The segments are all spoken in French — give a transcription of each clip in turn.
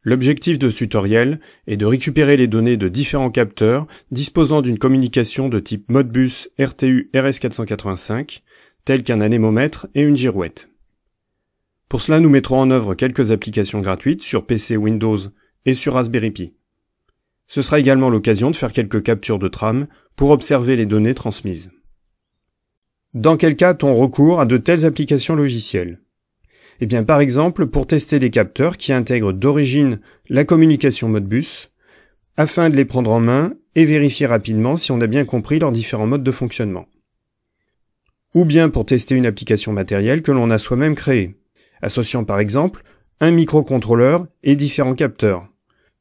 L'objectif de ce tutoriel est de récupérer les données de différents capteurs disposant d'une communication de type Modbus RTU RS485, tels qu'un anémomètre et une girouette. Pour cela, nous mettrons en œuvre quelques applications gratuites sur PC Windows et sur Raspberry Pi. Ce sera également l'occasion de faire quelques captures de trame pour observer les données transmises. Dans quel cas a-t-on recours à de telles applications logicielles ? Eh bien, par exemple, pour tester des capteurs qui intègrent d'origine la communication Modbus, afin de les prendre en main et vérifier rapidement si on a bien compris leurs différents modes de fonctionnement. Ou bien pour tester une application matérielle que l'on a soi-même créée, associant par exemple un microcontrôleur et différents capteurs.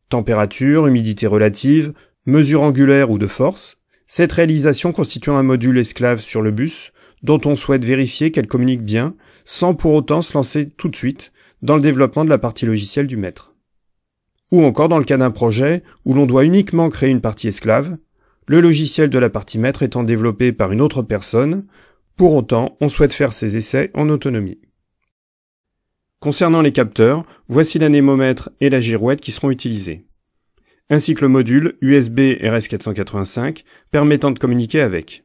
Température, humidité relative, mesure angulaire ou de force, cette réalisation constituant un module esclave sur le bus dont on souhaite vérifier qu'elle communique bien, sans pour autant se lancer tout de suite dans le développement de la partie logicielle du maître. Ou encore dans le cas d'un projet où l'on doit uniquement créer une partie esclave, le logiciel de la partie maître étant développé par une autre personne, pour autant on souhaite faire ses essais en autonomie. Concernant les capteurs, voici l'anémomètre et la girouette qui seront utilisés, ainsi que le module USB RS485 permettant de communiquer avec.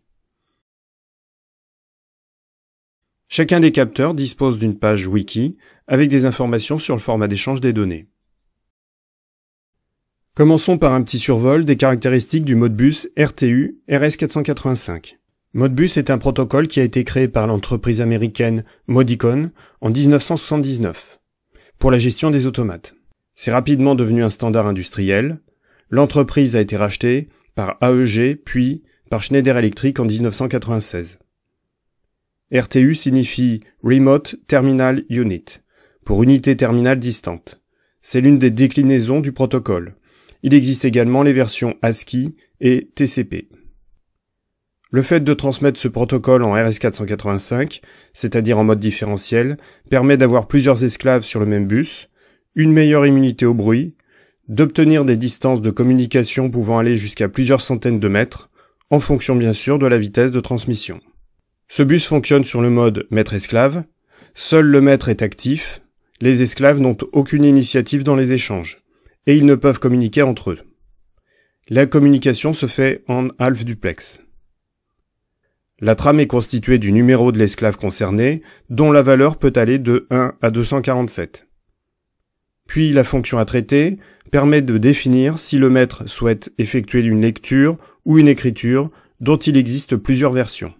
Chacun des capteurs dispose d'une page wiki avec des informations sur le format d'échange des données. Commençons par un petit survol des caractéristiques du Modbus RTU RS485. Modbus est un protocole qui a été créé par l'entreprise américaine Modicon en 1979 pour la gestion des automates. C'est rapidement devenu un standard industriel. L'entreprise a été rachetée par AEG puis par Schneider Electric en 1996. RTU signifie Remote Terminal Unit, pour unité terminale distante. C'est l'une des déclinaisons du protocole. Il existe également les versions ASCII et TCP. Le fait de transmettre ce protocole en RS485, c'est-à-dire en mode différentiel, permet d'avoir plusieurs esclaves sur le même bus, une meilleure immunité au bruit, d'obtenir des distances de communication pouvant aller jusqu'à plusieurs centaines de mètres, en fonction bien sûr de la vitesse de transmission. Ce bus fonctionne sur le mode maître-esclave. Seul le maître est actif. Les esclaves n'ont aucune initiative dans les échanges. Et ils ne peuvent communiquer entre eux. La communication se fait en half duplex. La trame est constituée du numéro de l'esclave concerné, dont la valeur peut aller de 1 à 247. Puis la fonction à traiter permet de définir si le maître souhaite effectuer une lecture ou une écriture dont il existe plusieurs versions.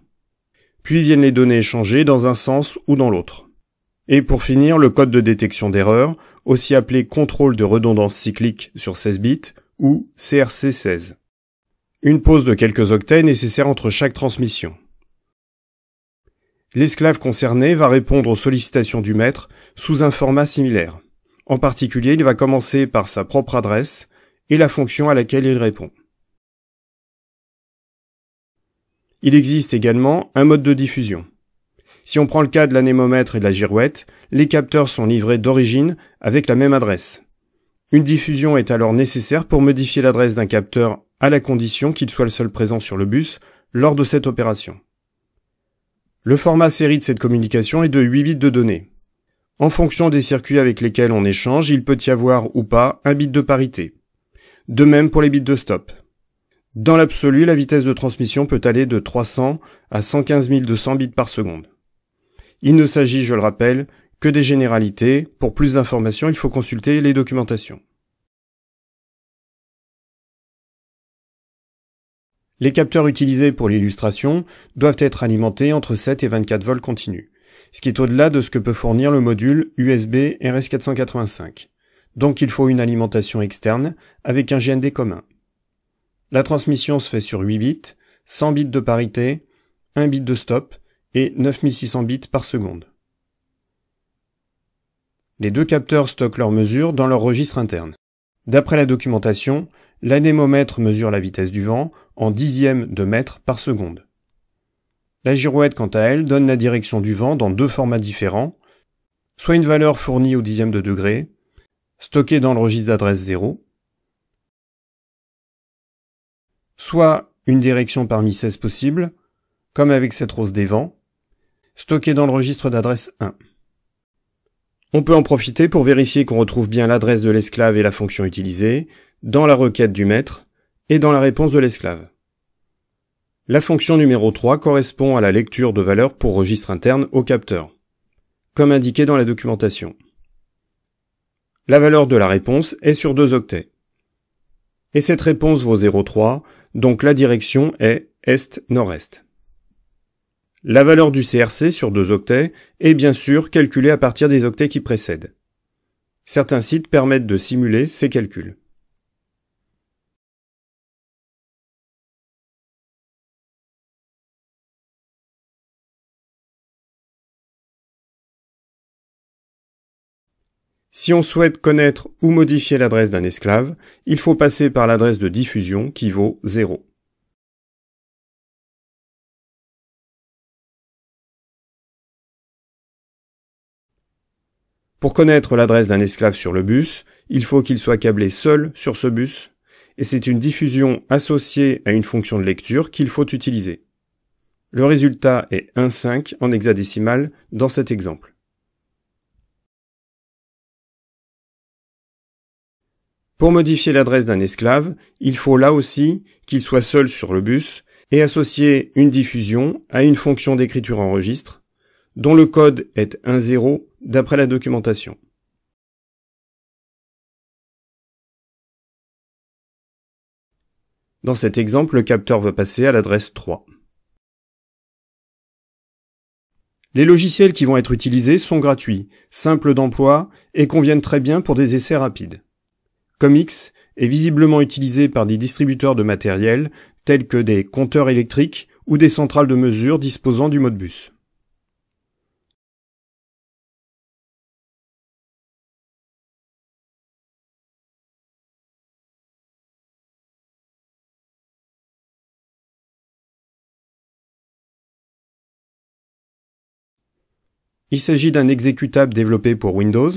Puis viennent les données échangées dans un sens ou dans l'autre. Et pour finir, le code de détection d'erreur, aussi appelé contrôle de redondance cyclique sur 16 bits ou CRC16. Une pause de quelques octets est nécessaire entre chaque transmission. L'esclave concerné va répondre aux sollicitations du maître sous un format similaire. En particulier, il va commencer par sa propre adresse et la fonction à laquelle il répond. Il existe également un mode de diffusion. Si on prend le cas de l'anémomètre et de la girouette, les capteurs sont livrés d'origine avec la même adresse. Une diffusion est alors nécessaire pour modifier l'adresse d'un capteur à la condition qu'il soit le seul présent sur le bus lors de cette opération. Le format série de cette communication est de 8 bits de données. En fonction des circuits avec lesquels on échange, il peut y avoir ou pas un bit de parité. De même pour les bits de stop. Dans l'absolu, la vitesse de transmission peut aller de 300 à 115 200 bits par seconde. Il ne s'agit, je le rappelle, que des généralités. Pour plus d'informations, il faut consulter les documentations. Les capteurs utilisés pour l'illustration doivent être alimentés entre 7 et 24 volts continus, ce qui est au-delà de ce que peut fournir le module USB RS485. Donc il faut une alimentation externe avec un GND commun. La transmission se fait sur 8 bits, 100 bits de parité, 1 bit de stop et 9600 bits par seconde. Les deux capteurs stockent leurs mesures dans leur registre interne. D'après la documentation, l'anémomètre mesure la vitesse du vent en dixièmes de mètre par seconde. La girouette, quant à elle, donne la direction du vent dans deux formats différents, soit une valeur fournie au dixième de degré, stockée dans le registre d'adresse 0, soit une direction parmi 16 possibles, comme avec cette rose des vents, stockée dans le registre d'adresse 1. On peut en profiter pour vérifier qu'on retrouve bien l'adresse de l'esclave et la fonction utilisée dans la requête du maître et dans la réponse de l'esclave. La fonction numéro 3 correspond à la lecture de valeurs pour registre interne au capteur, comme indiqué dans la documentation. La valeur de la réponse est sur 2 octets. Et cette réponse vaut 0,3, donc la direction est est-nord-est. La valeur du CRC sur 2 octets est bien sûr calculée à partir des octets qui précèdent. Certains sites permettent de simuler ces calculs. Si on souhaite connaître ou modifier l'adresse d'un esclave, il faut passer par l'adresse de diffusion qui vaut 0. Pour connaître l'adresse d'un esclave sur le bus, il faut qu'il soit câblé seul sur ce bus, et c'est une diffusion associée à une fonction de lecture qu'il faut utiliser. Le résultat est 1,5 en hexadécimal dans cet exemple. Pour modifier l'adresse d'un esclave, il faut là aussi qu'il soit seul sur le bus et associer une diffusion à une fonction d'écriture en registre, dont le code est 1,0 d'après la documentation. Dans cet exemple, le capteur va passer à l'adresse 3. Les logiciels qui vont être utilisés sont gratuits, simples d'emploi et conviennent très bien pour des essais rapides. Comix est visiblement utilisé par des distributeurs de matériel tels que des compteurs électriques ou des centrales de mesure disposant du Modbus. Il s'agit d'un exécutable développé pour Windows.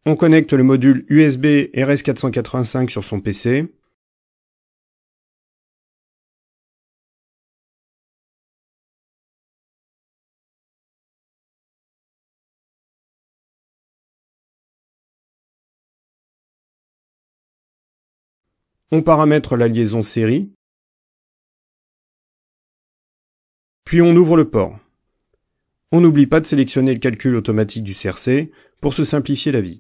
On connecte le module USB RS485 sur son PC. On paramètre la liaison série. Puis on ouvre le port. On n'oublie pas de sélectionner le calcul automatique du CRC pour se simplifier la vie.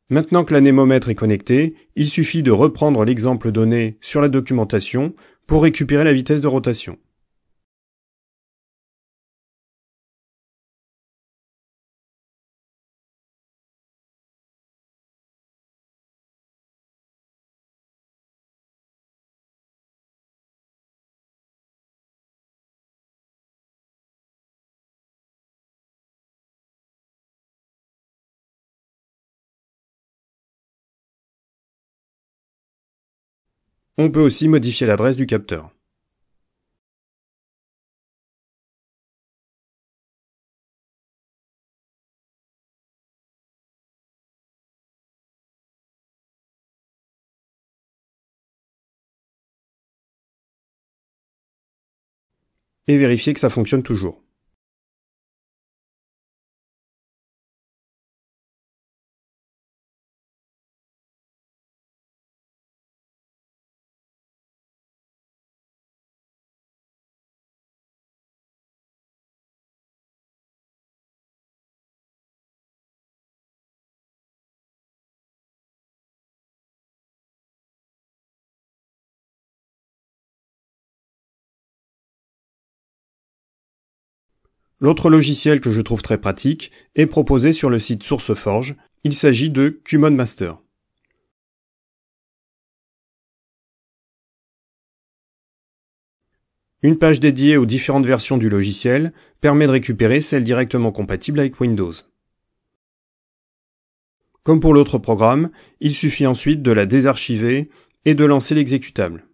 Maintenant que l'anémomètre est connecté, il suffit de reprendre l'exemple donné sur la documentation pour récupérer la vitesse de rotation. On peut aussi modifier l'adresse du capteur. Et vérifier que ça fonctionne toujours. L'autre logiciel que je trouve très pratique est proposé sur le site SourceForge. Il s'agit de QMod Master. Une page dédiée aux différentes versions du logiciel permet de récupérer celles directement compatibles avec Windows. Comme pour l'autre programme, il suffit ensuite de la désarchiver et de lancer l'exécutable.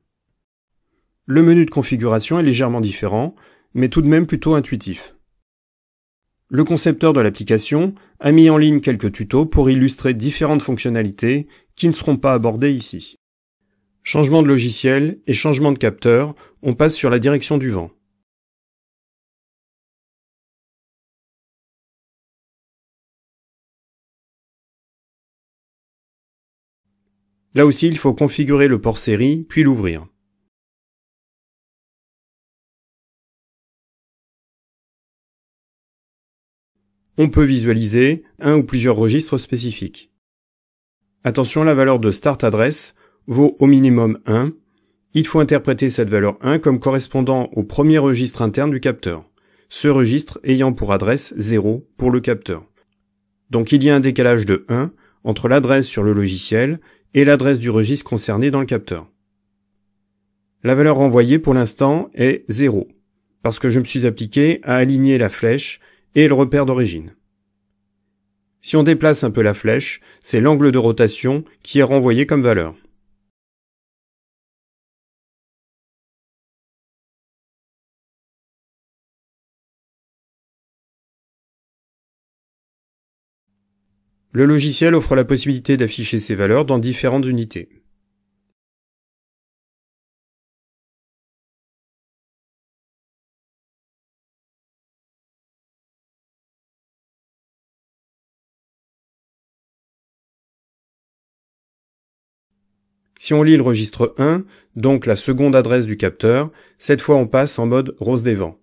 Le menu de configuration est légèrement différent, mais tout de même plutôt intuitif. Le concepteur de l'application a mis en ligne quelques tutos pour illustrer différentes fonctionnalités qui ne seront pas abordées ici. Changement de logiciel et changement de capteur, on passe sur la direction du vent. Là aussi, il faut configurer le port série, puis l'ouvrir. On peut visualiser un ou plusieurs registres spécifiques. Attention, la valeur de Start Address vaut au minimum 1. Il faut interpréter cette valeur 1 comme correspondant au premier registre interne du capteur, ce registre ayant pour adresse 0 pour le capteur. Donc il y a un décalage de 1 entre l'adresse sur le logiciel et l'adresse du registre concerné dans le capteur. La valeur renvoyée pour l'instant est 0, parce que je me suis appliqué à aligner la flèche et le repère d'origine. Si on déplace un peu la flèche, c'est l'angle de rotation qui est renvoyé comme valeur. Le logiciel offre la possibilité d'afficher ces valeurs dans différentes unités. Si on lit le registre 1, donc la seconde adresse du capteur, cette fois on passe en mode rose des vents.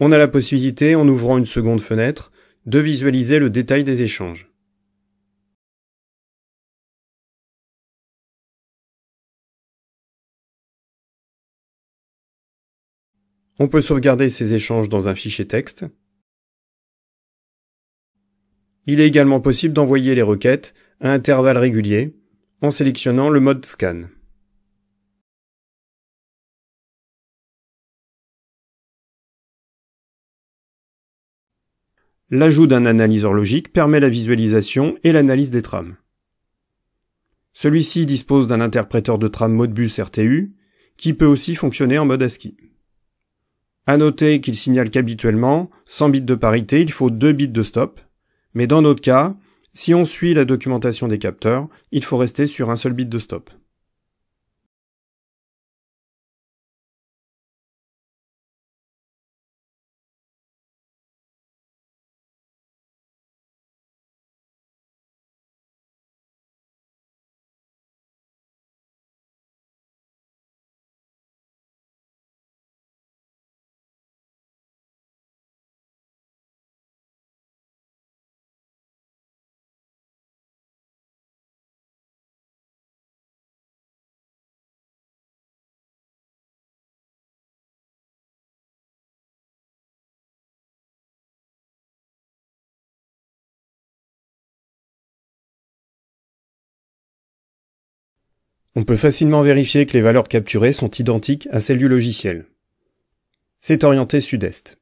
On a la possibilité, en ouvrant une seconde fenêtre, de visualiser le détail des échanges. On peut sauvegarder ces échanges dans un fichier texte. Il est également possible d'envoyer les requêtes à intervalles réguliers en sélectionnant le mode scan. L'ajout d'un analyseur logique permet la visualisation et l'analyse des trames. Celui-ci dispose d'un interpréteur de trame Modbus RTU qui peut aussi fonctionner en mode ASCII. À noter qu'il signale qu'habituellement, 100 bits de parité, il faut 2 bits de stop, mais dans notre cas, si on suit la documentation des capteurs, il faut rester sur un seul bit de stop. On peut facilement vérifier que les valeurs capturées sont identiques à celles du logiciel. C'est orienté sud-est.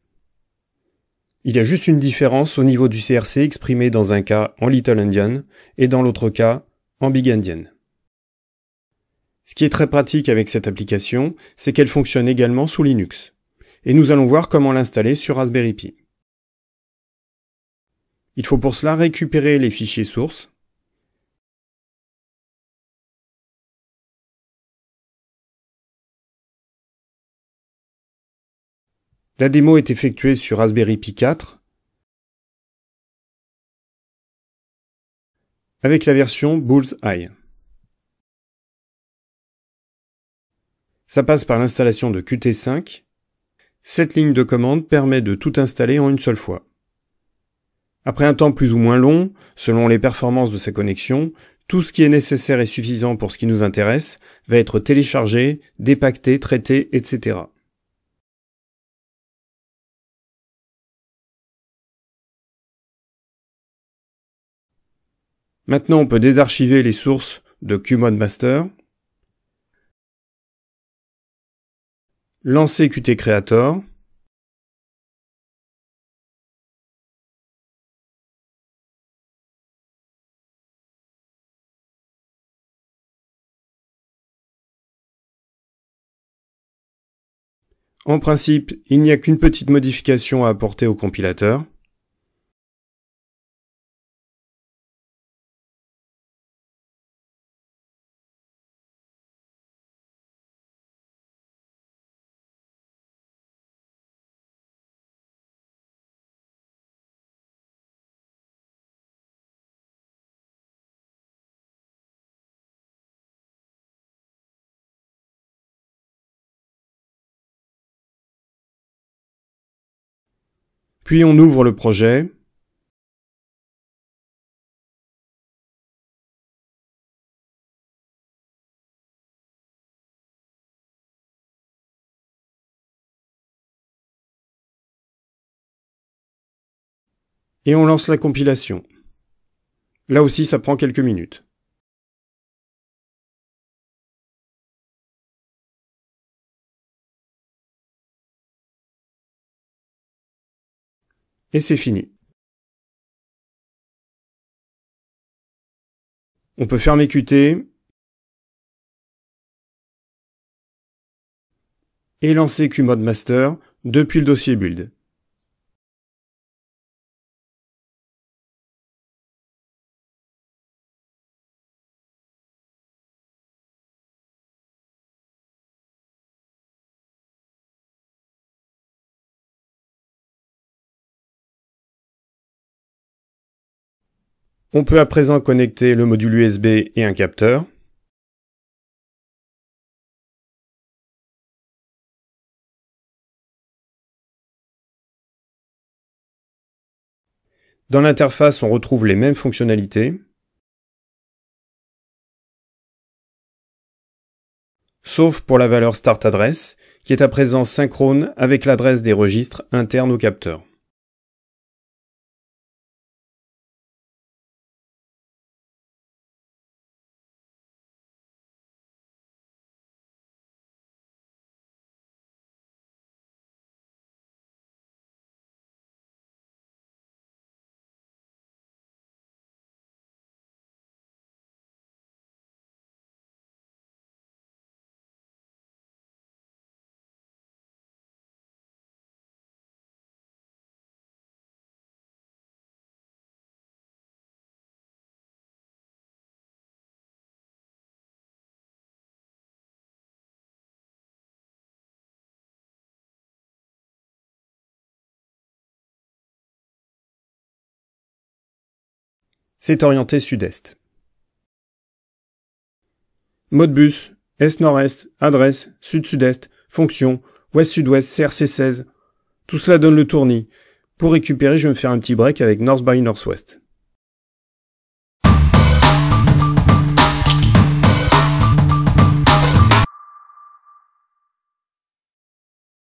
Il y a juste une différence au niveau du CRC exprimé dans un cas en Little Endian et dans l'autre cas en Big Endian. Ce qui est très pratique avec cette application, c'est qu'elle fonctionne également sous Linux. Et nous allons voir comment l'installer sur Raspberry Pi. Il faut pour cela récupérer les fichiers sources, la démo est effectuée sur Raspberry Pi 4 avec la version Bullseye. Ça passe par l'installation de Qt5. Cette ligne de commande permet de tout installer en une seule fois. Après un temps plus ou moins long, selon les performances de sa connexion, tout ce qui est nécessaire et suffisant pour ce qui nous intéresse va être téléchargé, dépaqueté, traité, etc. Maintenant, on peut désarchiver les sources de QModMaster, lancer Qt Creator, En principe, il n'y a qu'une petite modification à apporter au compilateur. Puis on ouvre le projet. Et on lance la compilation. Là aussi, ça prend quelques minutes. Et c'est fini. On peut fermer Qt et lancer Qmod Master depuis le dossier build. On peut à présent connecter le module USB et un capteur. Dans l'interface, on retrouve les mêmes fonctionnalités, sauf pour la valeur Start Address, qui est à présent synchrone avec l'adresse des registres internes au capteur. C'est orienté sud-est. Modbus, est-nord-est, adresse, sud-sud-est, fonction, ouest-sud-ouest, CRC16. Tout cela donne le tournis. Pour récupérer, je vais me faire un petit break avec North by Northwest.